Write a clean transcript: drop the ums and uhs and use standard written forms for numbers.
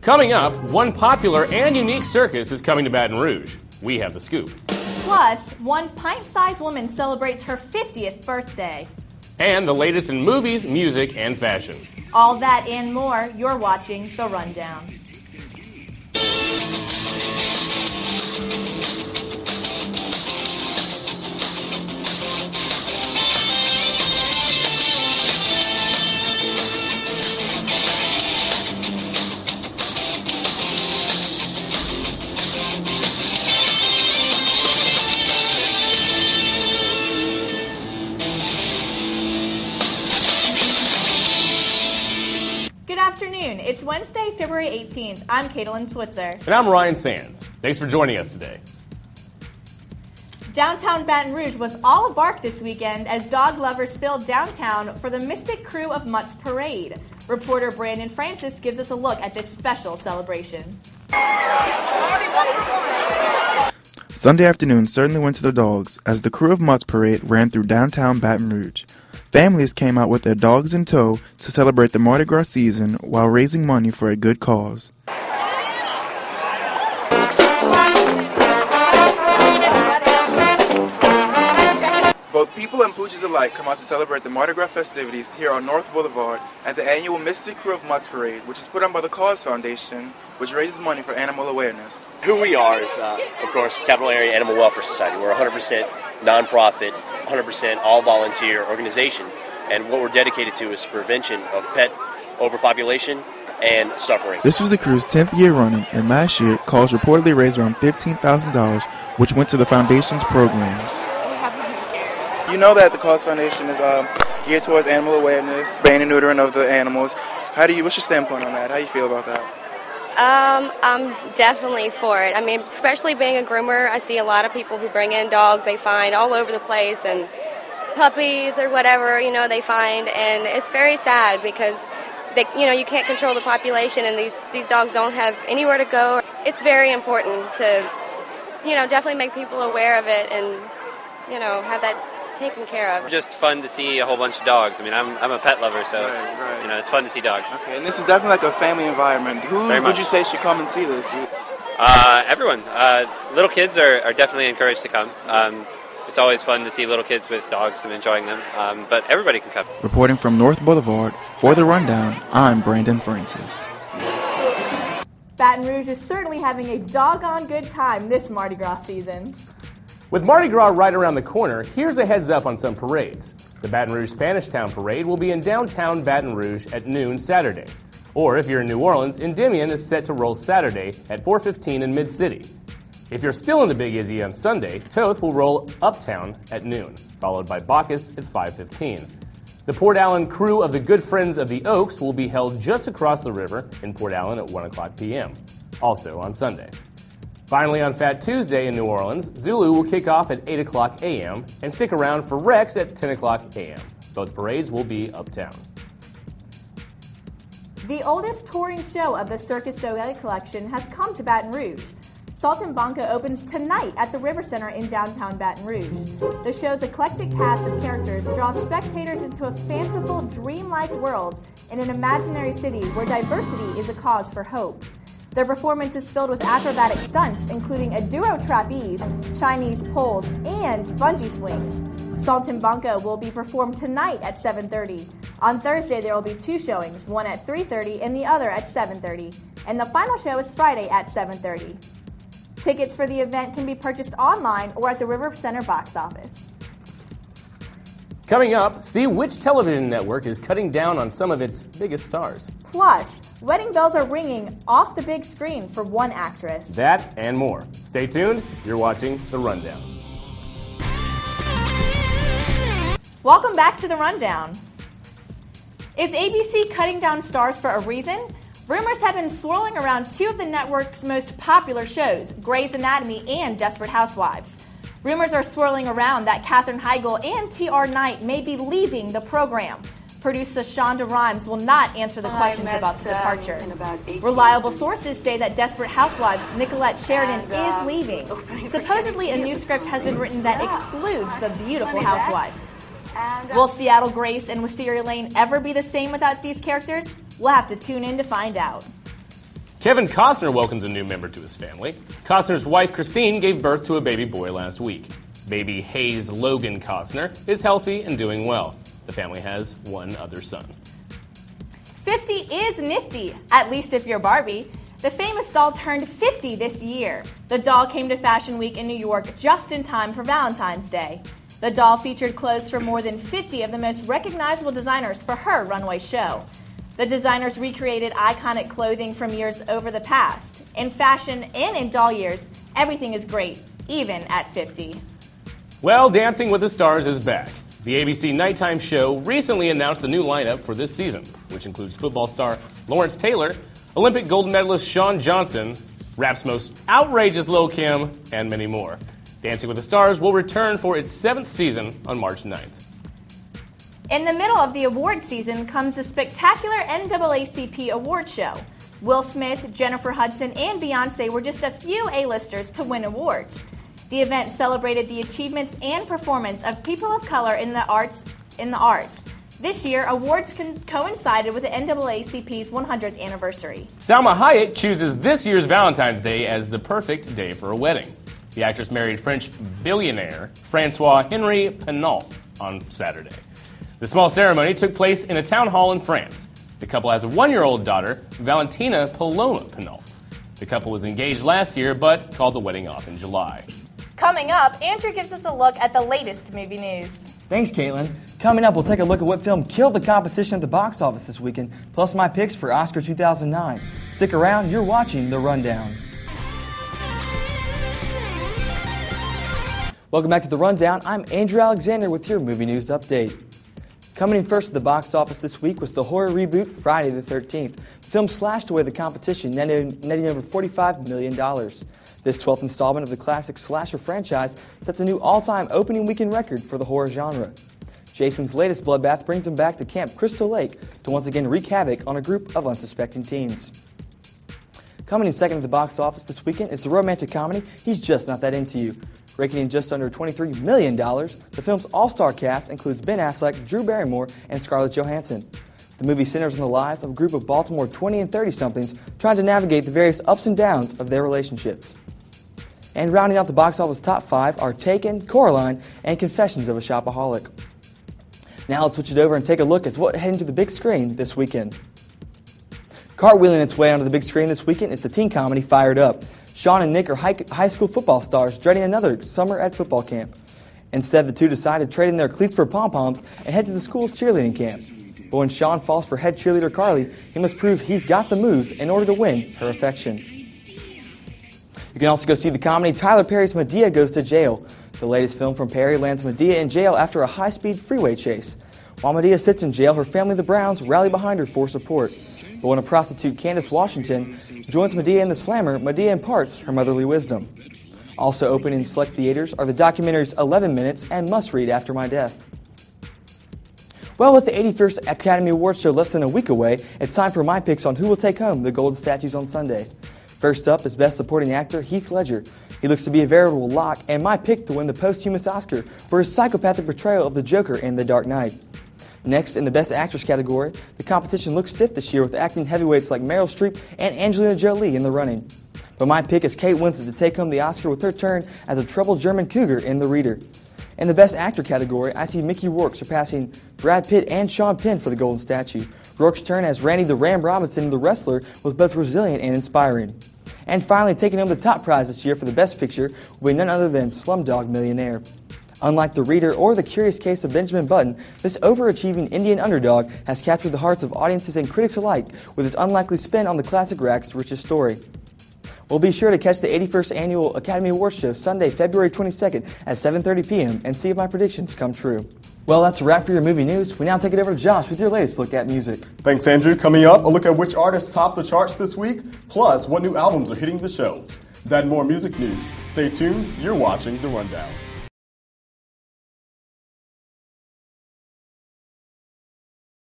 Coming up, one popular and unique circus is coming to Baton Rouge. We have the scoop. Plus, one pint-sized woman celebrates her 50th birthday. And the latest in movies, music, and fashion. All that and more, you're watching The Rundown. It's Wednesday, February 18th. I'm Caitlin Switzer. And I'm Ryan Sands. Thanks for joining us today. Downtown Baton Rouge was all abark this weekend as dog lovers filled downtown for the Mystic Crew of Mutts Parade. Reporter Brandon Francis gives us a look at this special celebration. Sunday afternoon certainly went to the dogs as the Crew of Mutts Parade ran through downtown Baton Rouge. Families came out with their dogs in tow to celebrate the Mardi Gras season while raising money for a good cause. Both people and pooches alike come out to celebrate the Mardi Gras festivities here on North Boulevard at the annual Mystic Crew of Mutts Parade, which is put on by the Cause Foundation, which raises money for animal awareness. Who we are is, of course, Capital Area Animal Welfare Society. We're a 100% nonprofit, 100% all-volunteer organization, and what we're dedicated to is prevention of pet overpopulation and suffering. This was the crew's 10th year running, and last year, Cause reportedly raised around $15,000, which went to the foundation's programs. You know that the Cause Foundation is geared towards animal awareness, spaying and neutering of the animals. What's your standpoint on that? How do you feel about that? I'm definitely for it. I mean, especially being a groomer, I see a lot of people who bring in dogs they find all over the place, and puppies or whatever, they find, and it's very sad because you can't control the population, and these dogs don't have anywhere to go. It's very important to, definitely make people aware of it and, have that taken care of. Just fun to see a whole bunch of dogs. I mean, I'm a pet lover, so right. It's fun to see dogs. Okay, and this is definitely like a family environment. Who would you say should come and see this? Everyone. Little kids are definitely encouraged to come. It's always fun to see little kids with dogs and enjoying them, but everybody can come. Reporting from North Boulevard, for The Rundown, I'm Brandon Francis. Baton Rouge is certainly having a doggone good time this Mardi Gras season. With Mardi Gras right around the corner, here's a heads up on some parades. The Baton Rouge Spanish Town Parade will be in downtown Baton Rouge at noon Saturday. Or if you're in New Orleans, Endymion is set to roll Saturday at 4:15 in Mid-City. If you're still in the Big Izzy on Sunday, Toth will roll uptown at noon, followed by Bacchus at 5:15. The Port Allen Crew of the Good Friends of the Oaks will be held just across the river in Port Allen at 1 o'clock p.m., also on Sunday. Finally, on Fat Tuesday in New Orleans, Zulu will kick off at 8 o'clock a.m. and stick around for Rex at 10 o'clock a.m. Both parades will be uptown. The oldest touring show of the Circus Soleil collection has come to Baton Rouge. Saltimbanco opens tonight at the River Center in downtown Baton Rouge. The show's eclectic cast of characters draws spectators into a fanciful, dreamlike world in an imaginary city where diversity is a cause for hope. Their performance is filled with acrobatic stunts, including a duo trapeze, Chinese poles, and bungee swings. Saltimbanco will be performed tonight at 7:30. On Thursday, there will be two showings, one at 3:30 and the other at 7:30. And the final show is Friday at 7:30. Tickets for the event can be purchased online or at the River Center box office. Coming up, see which television network is cutting down on some of its biggest stars. Plus, wedding bells are ringing off the big screen for one actress. That and more. Stay tuned. You're watching The Rundown. Welcome back to The Rundown. Is ABC cutting down stars for a reason? Rumors have been swirling around two of the network's most popular shows, Grey's Anatomy and Desperate Housewives. Rumors are swirling around that Katherine Heigl and T.R. Knight may be leaving the program. Producer Shonda Rhimes will not answer the questions about the departure. Reliable sources say that Desperate Housewives' Nicolette Sheridan is leaving. Supposedly, a new script has been written that excludes the beautiful housewife. Will Seattle Grace and Wisteria Lane ever be the same without these characters? We'll have to tune in to find out. Kevin Costner welcomes a new member to his family. Costner's wife, Christine, gave birth to a baby boy last week. Baby Hayes Logan Costner is healthy and doing well. The family has one other son. 50 is nifty, at least if you're Barbie. The famous doll turned 50 this year. The doll came to Fashion Week in New York just in time for Valentine's Day. The doll featured clothes from more than 50 of the most recognizable designers for her runway show. The designers recreated iconic clothing from years over the past. In fashion and in doll years, everything is great, even at 50. Well, Dancing with the Stars is back. The ABC nighttime show recently announced the new lineup for this season, which includes football star Lawrence Taylor, Olympic gold medalist Shawn Johnson, rap's most outrageous Lil' Kim, and many more. Dancing with the Stars will return for its 7th season on March 9th. In the middle of the award season comes the spectacular NAACP award show. Will Smith, Jennifer Hudson, and Beyoncé were just a few A-listers to win awards. The event celebrated the achievements and performance of people of color in the arts. This year, awards coincided with the NAACP's 100th anniversary. Salma Hayek chooses this year's Valentine's Day as the perfect day for a wedding. The actress married French billionaire François-Henri Pinault on Saturday. The small ceremony took place in a town hall in France. The couple has a 1-year-old daughter, Valentina Paloma Pinault. The couple was engaged last year, but called the wedding off in July. Coming up, Andrew gives us a look at the latest movie news. Thanks, Caitlin. Coming up, we'll take a look at what film killed the competition at the box office this weekend, plus my picks for Oscar 2009. Stick around, you're watching The Rundown. Welcome back to The Rundown. I'm Andrew Alexander with your movie news update. Coming in first at the box office this week was the horror reboot Friday the 13th. The film slashed away the competition, netting over $45 million. This 12th installment of the classic slasher franchise sets a new all-time opening weekend record for the horror genre. Jason's latest bloodbath brings him back to Camp Crystal Lake to once again wreak havoc on a group of unsuspecting teens. Coming in second at the box office this weekend is the romantic comedy He's Just Not That Into You. Raking in just under $23 million, the film's all-star cast includes Ben Affleck, Drew Barrymore, and Scarlett Johansson. The movie centers on the lives of a group of Baltimore 20 and 30-somethings trying to navigate the various ups and downs of their relationships. And rounding out the box office top 5 are Taken, Coraline, and Confessions of a Shopaholic. Now let's switch it over and take a look at what's heading to the big screen this weekend. Cartwheeling its way onto the big screen this weekend is the teen comedy Fired Up. Sean and Nick are high school football stars dreading another summer at football camp. Instead, the two decide to trade in their cleats for pom-poms and head to the school's cheerleading camp. But when Sean falls for head cheerleader Carly, he must prove he's got the moves in order to win her affection. You can also go see the comedy Tyler Perry's Madea Goes to Jail. The latest film from Perry lands Madea in jail after a high-speed freeway chase. While Madea sits in jail, her family, the Browns, rally behind her for support. But when a prostitute, Candace Washington, joins Madea in the slammer, Madea imparts her motherly wisdom. Also open in select theaters are the documentaries 11 Minutes and Must Read After My Death. Well, with the 81st Academy Awards show less than a week away, it's time for my picks on who will take home the Golden Statues on Sunday. First up is Best Supporting Actor Heath Ledger. He looks to be a veritable lock and my pick to win the posthumous Oscar for his psychopathic portrayal of the Joker in The Dark Knight. Next, in the Best Actress category, the competition looks stiff this year with acting heavyweights like Meryl Streep and Angelina Jolie in the running. But my pick is Kate Winslet to take home the Oscar with her turn as a troubled German cougar in The Reader. In the Best Actor category, I see Mickey Rourke surpassing Brad Pitt and Sean Penn for the Golden Statue. Rourke's turn as Randy the Ram Robinson in The Wrestler was both resilient and inspiring. And finally, taking home the top prize this year for the Best Picture will be none other than Slumdog Millionaire. Unlike The Reader or The Curious Case of Benjamin Button, this overachieving Indian underdog has captured the hearts of audiences and critics alike with its unlikely spin on the classic rags richest story. We'll be sure to catch the 81st Annual Academy Awards show Sunday, February 22nd at 7:30 p.m. and see if my predictions come true. Well, that's a wrap for your movie news. We now take it over to Josh with your latest look at music. Thanks, Andrew. Coming up, a look at which artists top the charts this week, plus what new albums are hitting the shelves. That and more music news. Stay tuned. You're watching The Rundown.